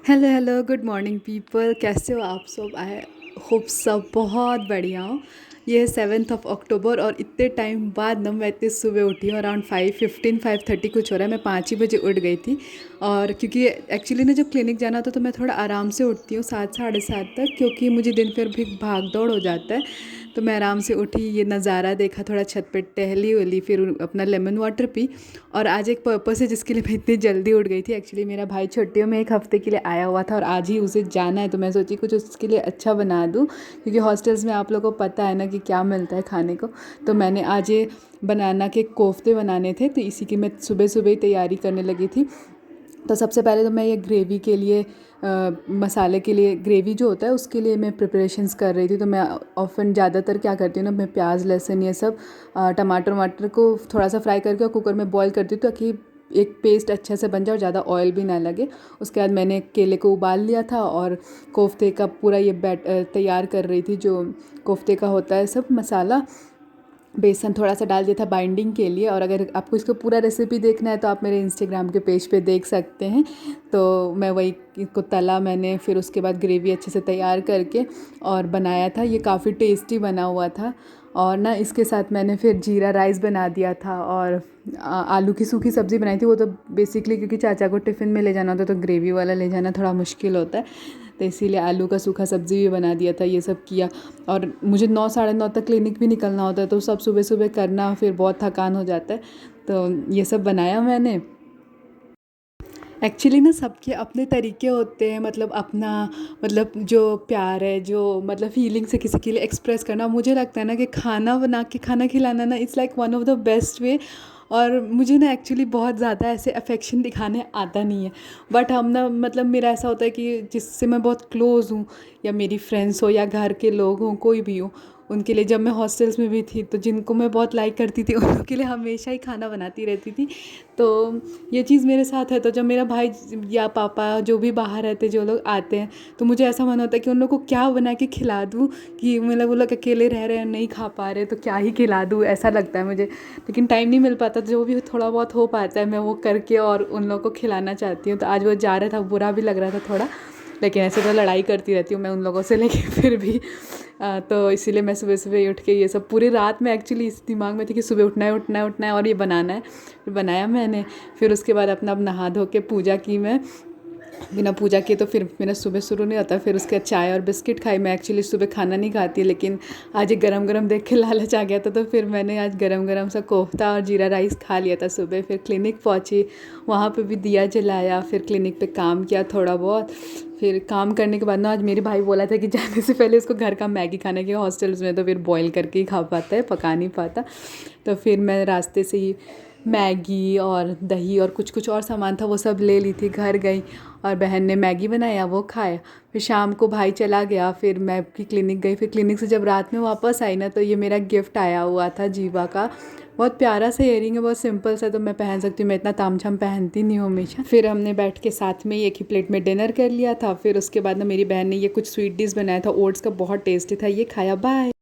Hello hello good morning people, कैसे हो आप सब? आई होप सब बहुत बढ़िया हो। ये है 7 अक्टूबर और इतने टाइम बाद ना मैं इतनी सुबह उठी हूँ। अराउंड 5:15 5:30 कुछ हो रहा है। मैं 5 ही बजे उठ गई थी। और क्योंकि एक्चुअली ना जब क्लिनिक जाना होता तो मैं थोड़ा आराम से उठती हूँ 7 साढ़े 7 तक, क्योंकि मुझे दिन भर भी भाग दौड़ हो जाता है। तो मैं आराम से उठी, ये नज़ारा देखा, थोड़ा छत पे टहली वहली, फिर अपना लेमन वाटर पी। और आज एक पर्पस है जिसके लिए मैं इतनी जल्दी उठ गई थी। एक्चुअली मेरा भाई छुट्टियों में एक हफ़्ते के लिए आया हुआ था और आज ही उसे जाना है, तो मैं सोची कुछ उसके लिए अच्छा बना दूँ, क्योंकि हॉस्टल्स में आप लोगों को पता है ना कि क्या मिलता है खाने को। तो मैंने आज ये बनाना के कोफ्ते बनाने थे, तो इसी की मैं सुबह सुबह ही तैयारी करने लगी थी। तो सबसे पहले तो मैं ये ग्रेवी के लिए मसाले के लिए, ग्रेवी जो होता है उसके लिए मैं प्रिपरेशंस कर रही थी। तो मैं ऑफ़न ज़्यादातर क्या करती हूँ ना, मैं प्याज लहसुन ये सब टमाटर वमाटर को थोड़ा सा फ्राई करके कुकर में बॉईल करती हूँ, ताकि एक पेस्ट अच्छे से बन जाए और ज़्यादा ऑयल भी ना लगे। उसके बाद मैंने केले को उबाल लिया था और कोफ्ते का पूरा ये तैयार कर रही थी, जो कोफ्ते का होता है सब मसाला। बेसन थोड़ा सा डाल दिया था बाइंडिंग के लिए। और अगर आपको इसको पूरा रेसिपी देखना है तो आप मेरे इंस्टाग्राम के पेज पे देख सकते हैं। तो मैं वही को तला मैंने, फिर उसके बाद ग्रेवी अच्छे से तैयार करके और बनाया था। ये काफ़ी टेस्टी बना हुआ था। और ना इसके साथ मैंने फिर जीरा राइस बना दिया था और आलू की सूखी सब्ज़ी बनाई थी। वो तो बेसिकली क्योंकि चाचा को टिफ़िन में ले जाना होता है, तो ग्रेवी वाला ले जाना थोड़ा मुश्किल होता है, तो इसीलिए आलू का सूखा सब्ज़ी भी बना दिया था। ये सब किया और मुझे 9 साढ़े 9 तक क्लिनिक भी निकलना होता है, तो सब सुबह सुबह करना फिर बहुत थकान हो जाता है। तो ये सब बनाया मैंने। एक्चुअली ना सबके अपने तरीके होते हैं, मतलब अपना, मतलब जो प्यार है, जो मतलब फीलिंग से किसी के लिए एक्सप्रेस करना। मुझे लगता है ना कि खाना बना के खाना खिलाना ना it's like one of the best way. और मुझे ना एक्चुअली बहुत ज़्यादा ऐसे अफेक्शन दिखाने आता नहीं है, बट हम ना, मतलब मेरा ऐसा होता है कि जिससे मैं बहुत क्लोज़ हूँ, या मेरी फ्रेंड्स हो या घर के लोग हों, कोई भी हो, उनके लिए, जब मैं हॉस्टल्स में भी थी तो जिनको मैं बहुत लाइक करती थी उनके लिए हमेशा ही खाना बनाती रहती थी। तो ये चीज़ मेरे साथ है। तो जब मेरा भाई या पापा जो भी बाहर रहते, जो लोग आते हैं, तो मुझे ऐसा मन होता है कि उन लोग को क्या बना के खिला दूँ, कि मतलब वो लोग अकेले रह रहे हैं, नहीं खा पा रहे, तो क्या ही खिला दूँ, ऐसा लगता है मुझे। लेकिन टाइम नहीं मिल पाता, तो जो भी थोड़ा बहुत हो पाता है मैं वो करके और उन लोग को खिलाना चाहती हूँ। तो आज वो जा रहा था, बुरा भी लग रहा था थोड़ा, लेकिन ऐसे तो लड़ाई करती रहती हूँ मैं उन लोगों से, लेकिन फिर भी तो इसीलिए मैं सुबह सुबह उठ के ये सब, पूरी रात में एक्चुअली इस दिमाग में थी कि सुबह उठना है उठना है उठना है और ये बनाना है। फिर बनाया मैंने। फिर उसके बाद अपना अब नहा धो के पूजा की मैं। बिना पूजा किए तो फिर मेरा सुबह शुरू नहीं होता। फिर उसके बाद चाय और बिस्किट खाई। मैं एक्चुअली सुबह खाना नहीं खाती, लेकिन आज ये गरम गरम देख के लालच आ गया था, तो फिर मैंने आज गरम गरम सा कोफ्ता और जीरा राइस खा लिया था सुबह। फिर क्लिनिक पहुंची, वहाँ पे भी दिया जलाया, फिर क्लिनिक पे काम किया थोड़ा बहुत। फिर काम करने के बाद ना, आज मेरे भाई बोला था कि जाने से पहले उसको घर का मैगी खाने के, हॉस्टल्स में तो फिर बॉईल करके ही खा पाता है, पका नहीं पाता। तो फिर मैं रास्ते से ही मैगी और दही और कुछ कुछ और सामान था वो सब ले ली थी, घर गई और बहन ने मैगी बनाया, वो खाया। फिर शाम को भाई चला गया, फिर मैं भी क्लिनिक गई। फिर क्लिनिक से जब रात में वापस आई ना, तो ये मेरा गिफ्ट आया हुआ था जीवा का। बहुत प्यारा सा इयरिंग है, बहुत सिंपल सा, तो मैं पहन सकती हूँ। मैं इतना तामझाम पहनती नहीं हूँ हमेशा। फिर हमने बैठ के साथ में ही एक ही प्लेट में डिनर कर लिया था। फिर उसके बाद ना मेरी बहन ने ये कुछ स्वीट डिश बनाया था, ओट्स का, बहुत टेस्टी था, ये खाया। बाय।